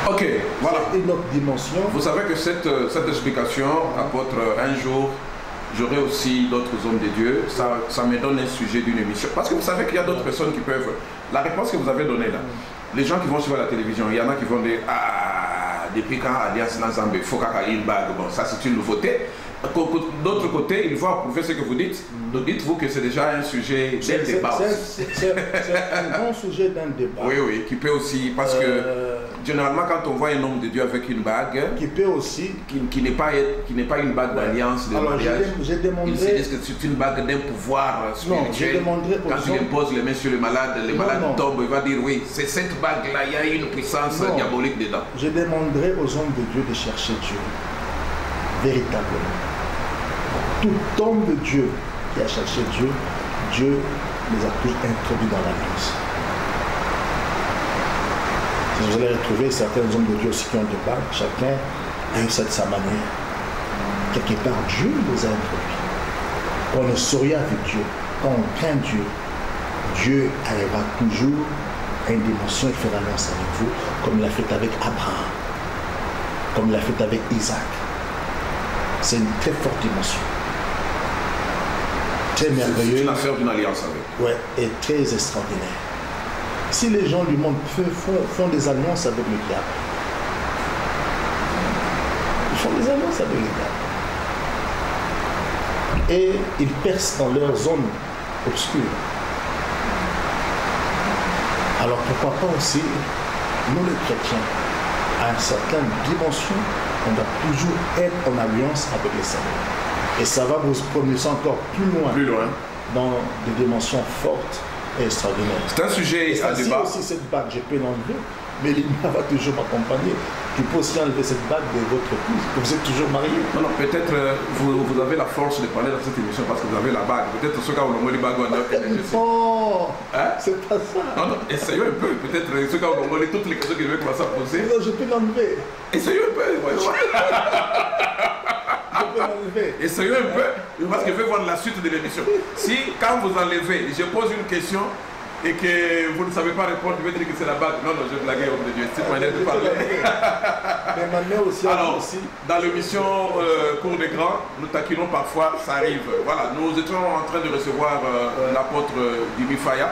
Ok, voilà. C'est une autre dimension. Vous savez que cette explication apporte un jour, j'aurai aussi d'autres hommes de Dieu. Ça me donne un sujet d'une émission. Parce que vous savez qu'il y a d'autres personnes qui peuvent... La réponse que vous avez donnée là, les gens qui vont suivre la télévision, il y en a qui vont dire ah, depuis quand Alliance Nazambe, il faut qu'il y ait une bague. Bon, ça c'est une nouveauté. D'autre côté, il faut approuver ce que vous dites. Donc dites-vous que c'est déjà un sujet d'un débat. C'est un grand sujet d'un débat. Oui, oui, qui peut aussi, parce que généralement quand on voit un homme de Dieu avec une bague, qui peut aussi... qui n'est pas une bague d'alliance, de Alors, mariage, j'ai ils se demandé... disent que c'est une bague d'un pouvoir Non, j'ai spirituel. demandé aux Quand il hommes... impose les mains sur les malades Non. tombent, il va dire oui, c'est cette bague-là, il y a une puissance Non. diabolique dedans. Je demanderai aux hommes de Dieu de chercher Dieu, véritablement. Tout homme de Dieu qui a cherché Dieu, Dieu les a tous introduits dans l'alliance. Si vous allez retrouver certains hommes de Dieu aussi qui ont des bagues, chacun a eu ça de sa manière. Quelque part, Dieu les a introduits. Quand on est sérieux avec Dieu, quand on craint Dieu, Dieu arrivera toujours à une dimension et faire l'alliance avec vous, comme il l'a fait avec Abraham, comme il l'a fait avec Isaac. C'est une très forte dimension. Très C'est merveilleuse. une affaire d'une alliance avec. Ouais, et très extraordinaire. Si les gens du monde font des alliances avec le diable, ils font des alliances avec le diable. Et ils percent dans leur zone obscure. Alors pourquoi pas aussi, nous les chrétiens, à une certaine dimension, on doit toujours être en alliance avec le Seigneur. Et ça va vous promettre encore plus loin. Plus loin. dans des dimensions fortes et extraordinaires. C'est un sujet à débat. Si aussi cette bague, je peux l'enlever, mais l'image va toujours m'accompagner. Tu peux aussi enlever cette bague de votre épouse, que vous êtes toujours marié. Non, non, peut-être vous avez la force de parler dans cette émission parce que vous avez la bague. Peut-être ce cas où l'on les bagues on a non, c'est pas ça. Non, non, essayons un peu. Peut-être ce cas où l'on toutes les questions que je vais commencer à poser. Non, je peux l'enlever. Essayons un peu. Je peux l'enlever. Essayons un peu, parce que je vais voir la suite de l'émission. Si, quand vous enlevez, je pose une question et que vous ne savez pas répondre, je vais dire que c'est la bague. Non, non, je blaguais, homme de Dieu. C'est une manière de parler. Mais maintenant aussi, alors, dans l'émission Cours des Grands, nous taquinons parfois, ça arrive. Voilà, nous étions en train de recevoir l'apôtre Dimi Faya,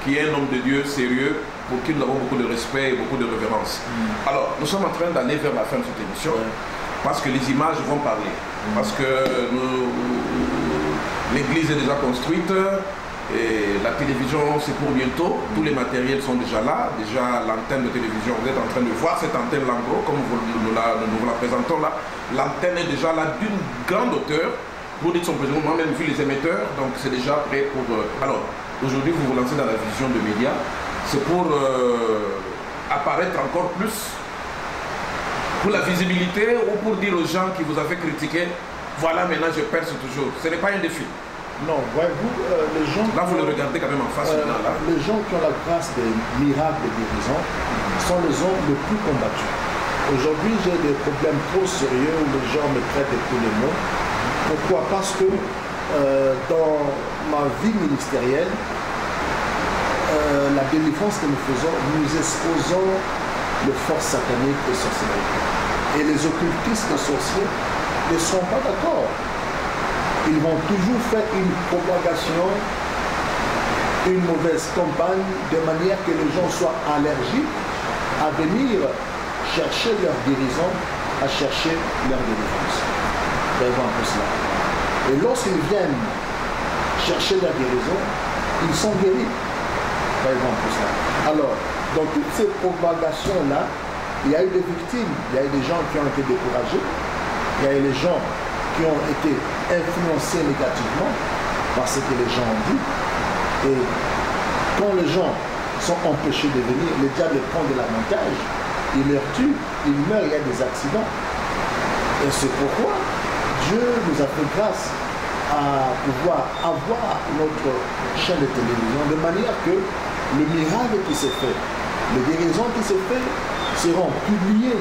qui est un homme de Dieu sérieux, pour qui nous avons beaucoup de respect et beaucoup de révérence. Alors, nous sommes en train d'aller vers la fin de cette émission, parce que les images vont parler. Parce que l'église est déjà construite, et la télévision c'est pour bientôt, tous les matériels sont déjà là, déjà l'antenne de télévision, vous êtes en train de voir cette antenne là en gros, comme nous vous la présentons là, l'antenne est déjà là d'une grande hauteur, vous dites son président, moi-même vu les émetteurs, donc c'est déjà prêt pour... Alors, aujourd'hui vous vous lancez dans la vision de médias, c'est pour apparaître encore plus, pour la visibilité ou pour dire aux gens qui vous avaient critiqué, voilà maintenant je perce toujours, ce n'est pas un défi. Non, voyez-vous, les gens... Là, vous le regardez quand même en face. Là. Les gens qui ont la grâce des miracles et guérisons sont les hommes les plus combattus. Aujourd'hui, j'ai des problèmes trop sérieux où les gens me traitent de tous les mots. Pourquoi? Parce que dans ma vie ministérielle, la délivrance que nous faisons, nous exposons les forces sataniques et sorcelleries. Et les occultistes et sorciers ne sont pas d'accord. Ils vont toujours faire une propagation, une mauvaise campagne, de manière que les gens soient allergiques à venir chercher leur guérison, à chercher leur délivrance. Vous allez voir un peu cela. Et lorsqu'ils viennent chercher leur guérison, ils sont guéris. Vous allez voir un peu cela. Alors, dans toutes ces propagations-là, il y a eu des victimes, il y a eu des gens qui ont été découragés, il y a eu des gens qui ont été influencés négativement par ce que les gens ont dit. Et quand les gens sont empêchés de venir, les diables les prennent de l'avantage, ils leur tuent, ils meurent, il y a des accidents. Et c'est pourquoi Dieu nous a fait grâce à pouvoir avoir notre chaîne de télévision, de manière que le miracle qui s'est fait, les guérisons qui s'est fait, seront publiées,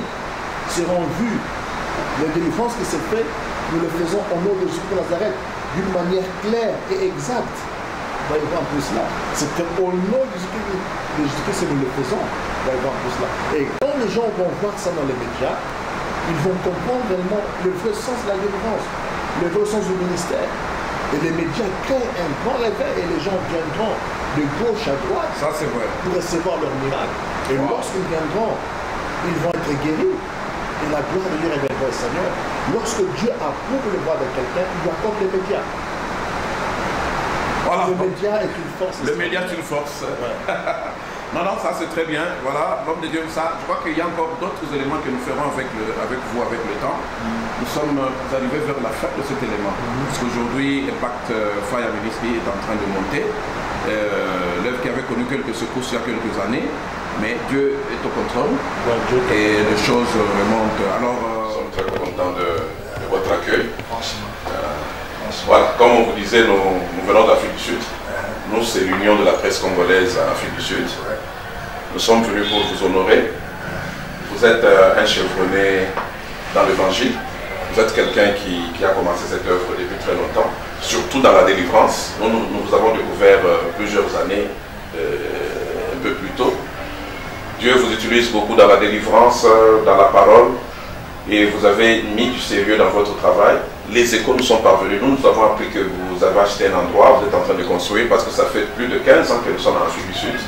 seront vues. Les délivrances qui s'est fait, nous le faisons au nom de Jésus de Nazareth d'une manière claire et exacte. Vous voyez voir un peu cela. C'est au nom de Jésus-Christ que nous le faisons. Vous voyez voir un peu cela. Et quand les gens vont voir ça dans les médias, ils vont comprendre réellement le vrai sens de la délivrance, le vrai sens du ministère. Et les médias créent un grand réveil et les gens viendront de gauche à droite pour recevoir leur miracle. Et lorsqu'ils viendront, ils vont être guéris. Et la gloire de Dieu révélera au Seigneur. Lorsque Dieu approuve le voix de quelqu'un, il lui accorde les médias. Voilà. Le média est une force. Le média est une force. Ouais. Non, non, ça c'est très bien. Voilà, l'homme de Dieu, ça. Je crois qu'il y a encore d'autres éléments que nous ferons avec vous, avec le temps. Nous sommes arrivés vers la fin de cet élément. Parce qu'aujourd'hui, Impact Fire Ministry est en train de monter. L'œuvre qui avait connu quelques secousses il y a quelques années. Mais Dieu est au contrôle et les choses remontent. Alors, nous sommes très contents de votre accueil. Voilà, comme on vous disait, nous venons d'Afrique du Sud. Nous, c'est l'Union de la presse congolaise en Afrique du Sud. Nous sommes venus pour vous honorer. Vous êtes un chevronné dans l'évangile. Vous êtes quelqu'un qui a commencé cette œuvre depuis très longtemps, surtout dans la délivrance. Nous vous avons découvert plusieurs années, un peu plus tôt. Dieu vous utilise beaucoup dans la délivrance, dans la parole, et vous avez mis du sérieux dans votre travail. Les échos nous sont parvenus. Nous avons appris que vous avez acheté un endroit, vous êtes en train de construire, parce que ça fait plus de 15 ans que nous sommes en Afrique du Sud,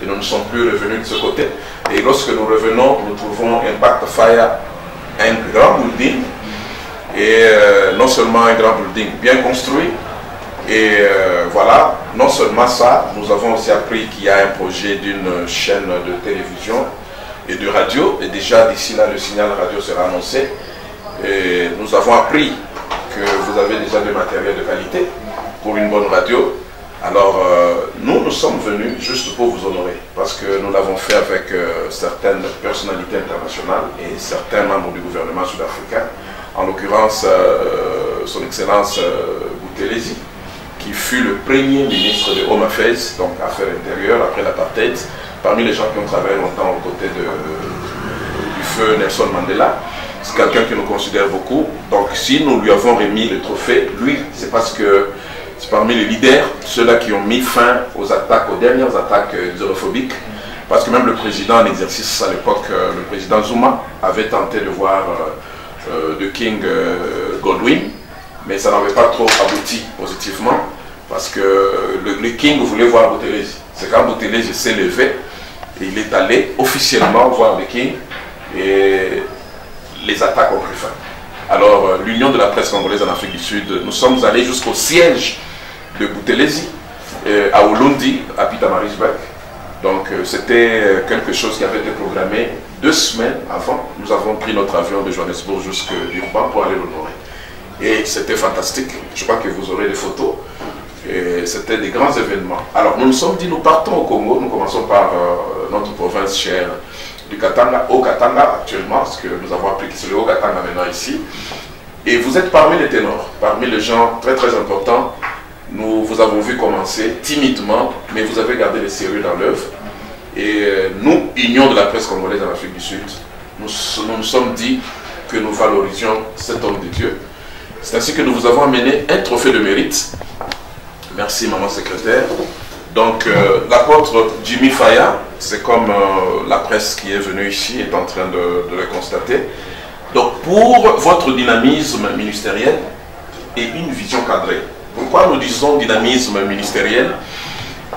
et nous ne sommes plus revenus de ce côté. Et lorsque nous revenons, nous trouvons Impact Fire, un grand building, et non seulement un grand building bien construit, et voilà, non seulement ça, nous avons aussi appris qu'il y a un projet d'une chaîne de télévision et de radio, et déjà d'ici là le signal radio sera annoncé. Et nous avons appris que vous avez déjà du matériel de qualité, pour une bonne radio. Alors, nous sommes venus juste pour vous honorer, parce que nous l'avons fait avec certaines personnalités internationales et certains membres du gouvernement sud-africain, en l'occurrence son Excellence Buthelezi, qui fut le premier ministre de Home Affairs, donc Affaires intérieures, après l'apartheid, parmi les gens qui ont travaillé longtemps aux côtés du feu Nelson Mandela. C'est quelqu'un que nous considère beaucoup. Donc si nous lui avons remis le trophée, lui, c'est parce que c'est parmi les leaders, ceux-là qui ont mis fin aux attaques, aux dernières attaques xénophobiques, parce que même le président en exercice à l'époque, le président Zuma, avait tenté de voir de King Godwin, mais ça n'avait pas trop abouti positivement, parce que le King voulait voir Buthelezi. C'est quand Buthelezi s'est levé, et il est allé officiellement voir le King, et les attaques ont pris fin. Alors, l'Union de la presse congolaise en Afrique du Sud, nous sommes allés jusqu'au siège de Buthelezi, à Ulundi, à Pietermaritzburg. Donc, c'était quelque chose qui avait été programmé 2 semaines avant. Nous avons pris notre avion de Johannesburg jusqu'à Durban pour aller l'honorer. Et c'était fantastique. Je crois que vous aurez des photos. C'était des grands événements. Alors, nous nous sommes dit, nous partons au Congo. Nous commençons par notre province chère du Katanga, au Katanga actuellement, parce que nous avons appris que c'est le Haut-Katanga maintenant ici. Et vous êtes parmi les ténors, parmi les gens très très importants. Nous vous avons vu commencer timidement, mais vous avez gardé le sérieux dans l'œuvre. Et nous, Union de la presse congolaise en Afrique du Sud, nous nous sommes dit que nous valorisions cet homme de Dieu. C'est ainsi que nous vous avons amené un trophée de mérite. Merci, maman secrétaire. Donc, l'apôtre Jimmy Faya, c'est comme la presse qui est venue ici est en train de le constater. Donc, pour votre dynamisme ministériel et une vision cadrée. Pourquoi nous disons dynamisme ministériel?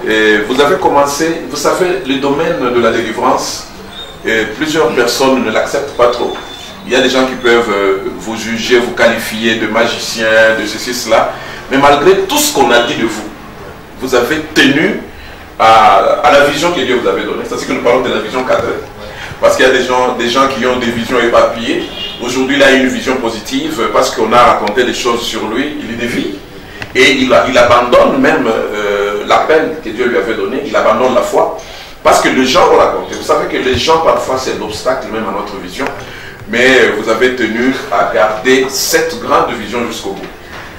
Vous avez commencé, vous savez, le domaine de la délivrance, plusieurs personnes ne l'acceptent pas trop. Il y a des gens qui peuvent vous juger, vous qualifier de magicien, de ceci, cela. Mais malgré tout ce qu'on a dit de vous, vous avez tenu à la vision que Dieu vous avait donnée. C'est-à-dire que nous parlons de la vision cadrée. Parce qu'il y a des gens qui ont des visions éparpillées. Aujourd'hui, il a une vision positive parce qu'on a raconté des choses sur lui, il dévie. Et il abandonne même l'appel que Dieu lui avait donné, il abandonne la foi. Parce que les gens ont raconté. Vous savez que les gens, parfois, c'est l'obstacle même à notre vision. Mais vous avez tenu à garder cette grande vision jusqu'au bout.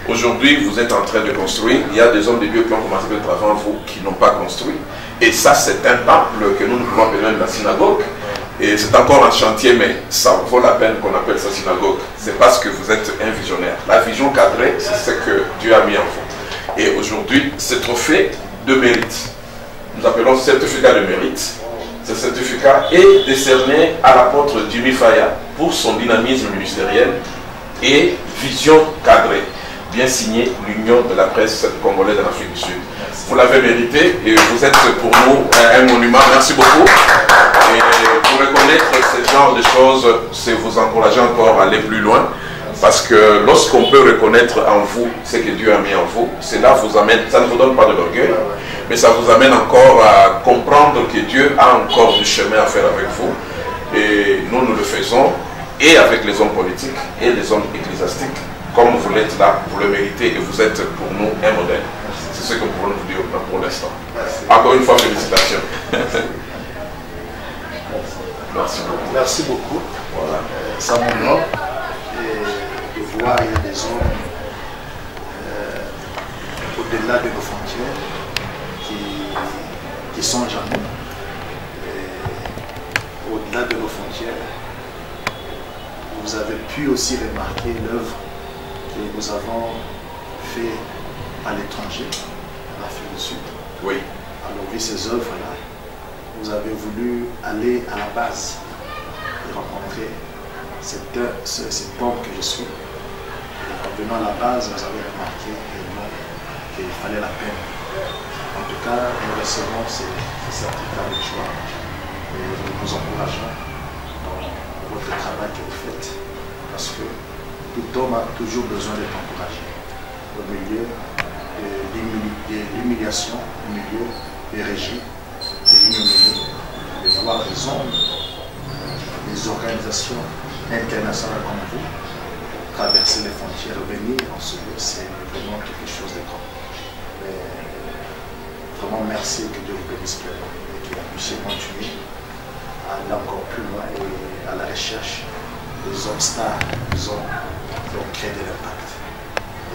Aujourd'hui, vous êtes en train de construire. Il y a des hommes de Dieu qui ont commencé le travail avant vous, qui n'ont pas construit. Et ça, c'est un temple que nous pouvons appeler la synagogue. Et c'est encore un chantier, mais ça vaut la peine qu'on appelle ça synagogue. C'est parce que vous êtes un visionnaire. La vision cadrée, c'est ce que Dieu a mis en vous. Et aujourd'hui, ce trophée de mérite, nous appelons certificat de mérite. Ce certificat est décerné à l'apôtre Jimmy Faya pour son dynamisme ministériel et vision cadrée. Bien signé l'Union de la presse congolaise en Afrique du Sud. Vous l'avez mérité et vous êtes pour nous un monument. Merci beaucoup. Et pour reconnaître ce genre de choses, c'est vous encourager encore à aller plus loin. Parce que lorsqu'on peut reconnaître en vous ce que Dieu a mis en vous, cela vous amène, ça ne vous donne pas de l'orgueil, mais ça vous amène encore à comprendre que Dieu a encore du chemin à faire avec vous. Et nous, nous le faisons, et avec les hommes politiques et les hommes ecclésiastiques. Comme vous l'êtes là, vous le méritez et vous êtes pour nous un modèle. C'est ce que nous pouvons vous dire pour l'instant. Encore une fois, félicitations. Merci beaucoup. Merci beaucoup. Voilà. Ça m'honore de voir il y a des hommes au-delà de nos frontières qui sont jamais. Au-delà de nos frontières, vous avez pu aussi remarquer l'œuvre que nous avons fait à l'étranger, en Afrique du Sud. Oui. Alors, vu ces œuvres-là, vous avez voulu aller à la base et rencontrer cet homme que je suis. Et en venant à la base, vous avez remarqué qu'il fallait la peine. En tout cas, nous recevons ces certificats de joie et nous vous encourageons dans votre travail que vous faites. Parce que tout homme a toujours besoin d'être encouragé au milieu de l'humiliation, au milieu des régimes, de l'ignominie, de voir des hommes, des organisations internationales comme vous traverser les frontières, venir en ce lieu, c'est vraiment quelque chose de grand. Vraiment merci, que Dieu vous bénisse pleinement et que vous puissiez continuer à aller encore plus loin et à la recherche des hommes stars, des hommes qui ont créé de l'impact.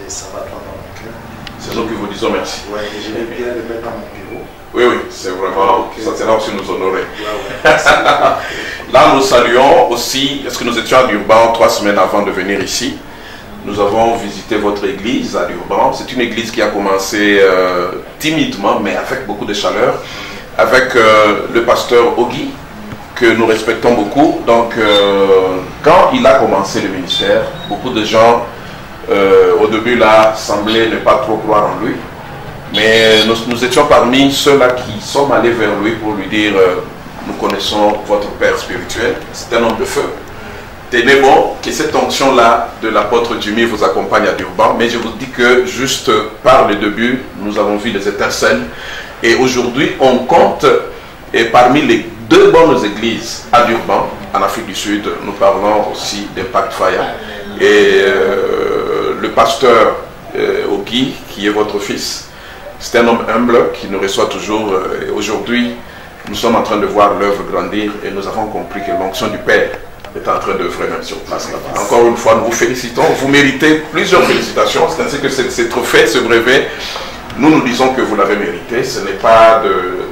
Et ça va droit dans mon cœur. C'est nous qui vous disons merci. Oui, et je vais bien le mettre dans mon bureau. Oui, oui, c'est vraiment, ça sera aussi nous honorer. Ouais. Là, nous saluons aussi, parce que nous étions à Durban 3 semaines avant de venir ici. Nous avons visité votre église à Durban. C'est une église qui a commencé timidement, mais avec beaucoup de chaleur, avec le pasteur Ogi, que nous respectons beaucoup. Donc, quand il a commencé le ministère, beaucoup de gens, au début, là, semblaient ne pas trop croire en lui. Mais nous étions parmi ceux-là qui sont allés vers lui pour lui dire nous connaissons votre Père spirituel, c'est un homme de feu. Tenez bon que cette onction-là de l'apôtre Jimmy vous accompagne à Durban, mais je vous dis que juste par le début, nous avons vu des étincelles. Et aujourd'hui, on compte, et parmi les 2 bonnes églises à Durban, en Afrique du Sud, nous parlons aussi d'Impact Fire. Et le pasteur Ogi, qui est votre fils, c'est un homme humble qui nous reçoit toujours. Et aujourd'hui, nous sommes en train de voir l'œuvre grandir et nous avons compris que l'onction du Père est en train d'œuvrer même sur place là-bas. Encore une fois, nous vous félicitons. Vous méritez plusieurs félicitations. C'est ainsi que ces trophées, ce brevet, nous disons que vous l'avez mérité. Ce n'est pas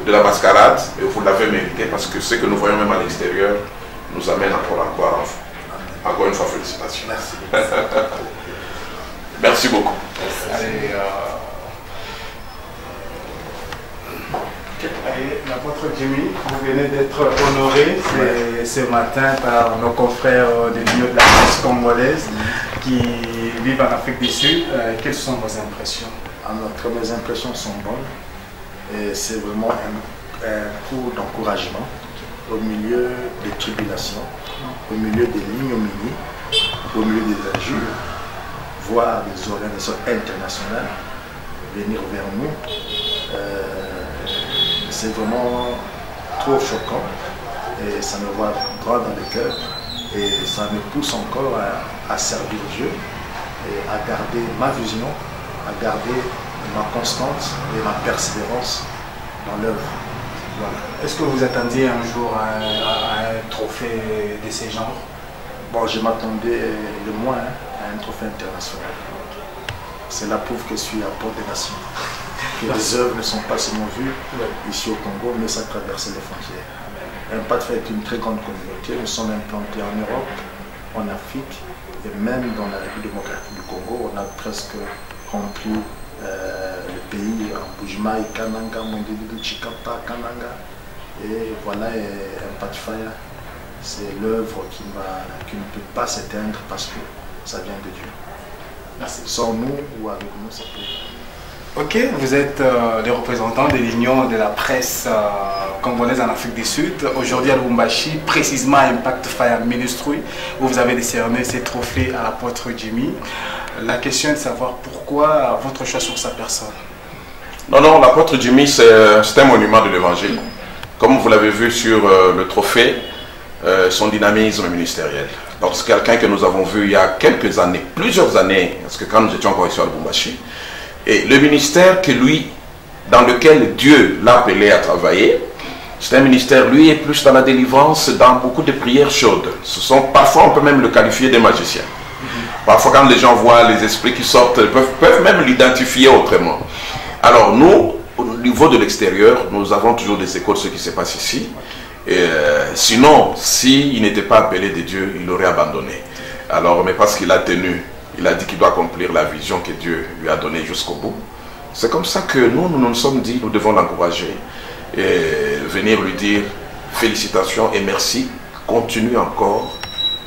de la mascarade, et vous l'avez mérité parce que ce que nous voyons même à l'extérieur nous amène encore à croire en vous. Encore une fois, félicitations. Merci. Merci beaucoup. Allez, l'apôtre Jimmy, vous venez d'être honoré ce matin par nos confrères de l'Union de la presse congolaise qui vivent en Afrique du Sud. Quelles sont vos impressions? Alors, mes impressions sont bonnes et c'est vraiment un coup d'encouragement au milieu des tribulations, au milieu des ignominies, au milieu des injures, voir des organisations internationales venir vers nous. C'est vraiment trop choquant et ça me va droit dans le cœur et ça me pousse encore à servir Dieu et à garder ma vision, à garder ma constance et ma persévérance dans l'œuvre. Voilà. Est-ce que vous attendiez un jour à un trophée de ce genre? Bon, je m'attendais le moins à un trophée international. Cela prouve que je suis à port des nations. Que les œuvres ne sont pas seulement vues ici au Congo, mais ça traverse les frontières. Impact Fire est une très grande communauté. Nous sommes implantés en Europe, en Afrique et même dans la République démocratique du Congo. On a presque rempli le pays en Bujima, Kananga, Mondédou, Chikapa, Kananga. Et voilà, Impact Fire, c'est l'œuvre qui ne peut pas s'éteindre parce que ça vient de Dieu. Merci. Sans nous ou avec nous, ça peut. Ok, vous êtes les représentants de l'Union de la presse congolaise en Afrique du Sud. Aujourd'hui à Lubumbashi, précisément à Impact Fire Ministry, où vous avez décerné ces trophées à l'apôtre Jimmy. La question est de savoir pourquoi votre choix sur sa personne. Non, l'apôtre Jimmy, c'est un monument de l'évangile. Comme vous l'avez vu sur le trophée, son dynamisme ministériel. Donc c'est quelqu'un que nous avons vu il y a quelques années, plusieurs années, parce que quand nous étions encore ici à Lubumbashi, et le ministère dans lequel Dieu l'a appelé à travailler, c'est un ministère, lui, est plus dans la délivrance, dans beaucoup de prières chaudes. Parfois, on peut même le qualifier de magicien. Parfois, quand les gens voient les esprits qui sortent, ils peuvent même l'identifier autrement. Alors, nous, au niveau de l'extérieur, nous avons toujours des échos de ce qui se passe ici. Et, sinon, s'il n'était pas appelé de Dieu, il aurait abandonné. Alors, mais parce qu'il a tenu, il a dit qu'il doit accomplir la vision que Dieu lui a donnée jusqu'au bout. C'est comme ça que nous nous sommes dit, nous devons l'encourager et venir lui dire félicitations et merci, continue encore,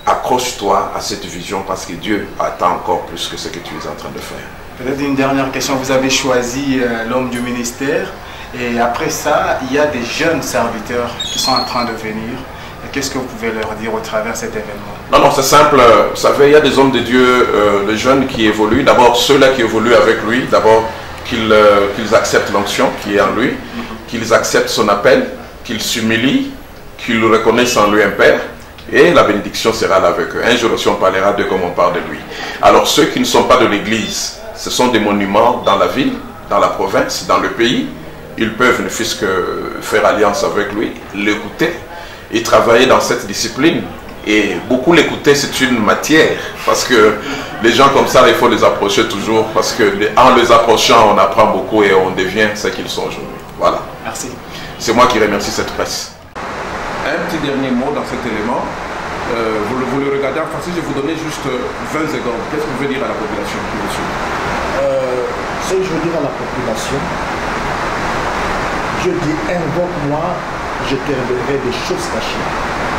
accroche-toi à cette vision parce que Dieu attend encore plus que ce que tu es en train de faire. Peut-être une dernière question, vous avez choisi l'homme du ministère et après ça, il y a des jeunes serviteurs qui sont en train de venir. Qu'est-ce que vous pouvez leur dire au travers de cet événement? Non, c'est simple. Vous savez, il y a des hommes de Dieu, les jeunes qui évoluent. D'abord, ceux-là qui évoluent avec lui, d'abord qu'ils acceptent l'onction qui est en lui, qu'ils acceptent son appel, qu'ils s'humilient, qu'ils reconnaissent en lui un Père. Et la bénédiction sera là avec eux. Un jour aussi, on parlera d'eux comme on parle de lui. Alors, ceux qui ne sont pas de l'Église, ce sont des monuments dans la ville. dans la province, dans le pays, ils peuvent ne fût-ce que faire alliance avec lui, l'écouter et travailler dans cette discipline. Et beaucoup l'écouter, c'est une matière, parce que les gens comme ça, il faut les approcher toujours, parce que en les approchant, on apprend beaucoup et on devient ce qu'ils sont aujourd'hui. Voilà. Merci. C'est moi qui remercie cette presse. Un petit dernier mot dans cet élément. Vous le regardez en français, je vais vous donner juste 20 secondes. Qu'est-ce que vous voulez dire à la population qui vous suit? Ce que je veux dire à la population, je dis invoque-moi, je te révélerai des choses cachées,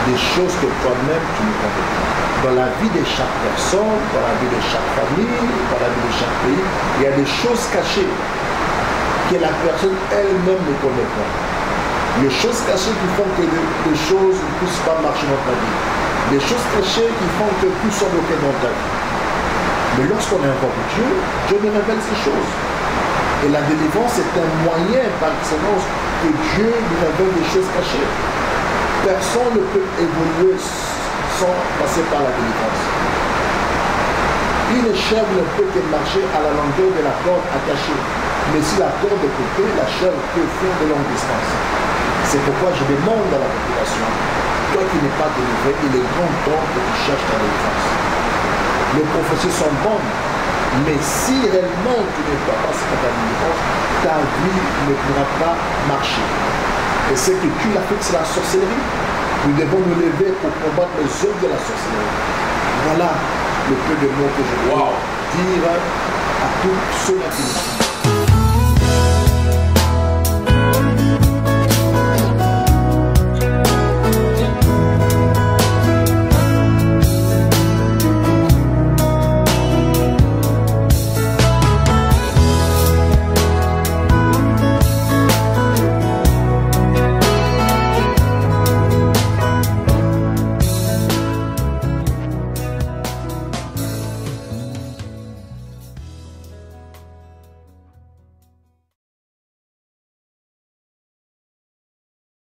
des choses que toi-même tu ne connais pas. Dans la vie de chaque personne, dans la vie de chaque famille, dans la vie de chaque pays, il y a des choses cachées que la personne elle-même ne connaît pas. Les choses cachées qui font que des choses ne puissent pas marcher dans ta vie. Les choses cachées qui font que tout soit bloqué dans ta vie. Mais lorsqu'on invoque Dieu, Dieu nous révèle ces choses. Et la délivrance est un moyen par excellence que Dieu nous révèle des choses cachées. Personne ne peut évoluer sans passer par la délivrance. Une chèvre ne peut que marcher à la longueur de la corde attachée. Mais si la corde est coupée, la chèvre peut faire de longues distances. C'est pourquoi je demande à la population, toi qui n'es pas délivré, il est grand temps que tu cherches ta délivrance. Les prophéties sont bonnes, mais si réellement tu n'es pas passé par ta délivrance, ta vie ne pourra pas marcher. Et ce que tu l'as fait, c'est la sorcellerie. Nous devons nous lever pour combattre les œuvres de la sorcellerie. Voilà le peu de mots que je dois dire à tous ceux qui nous suivent.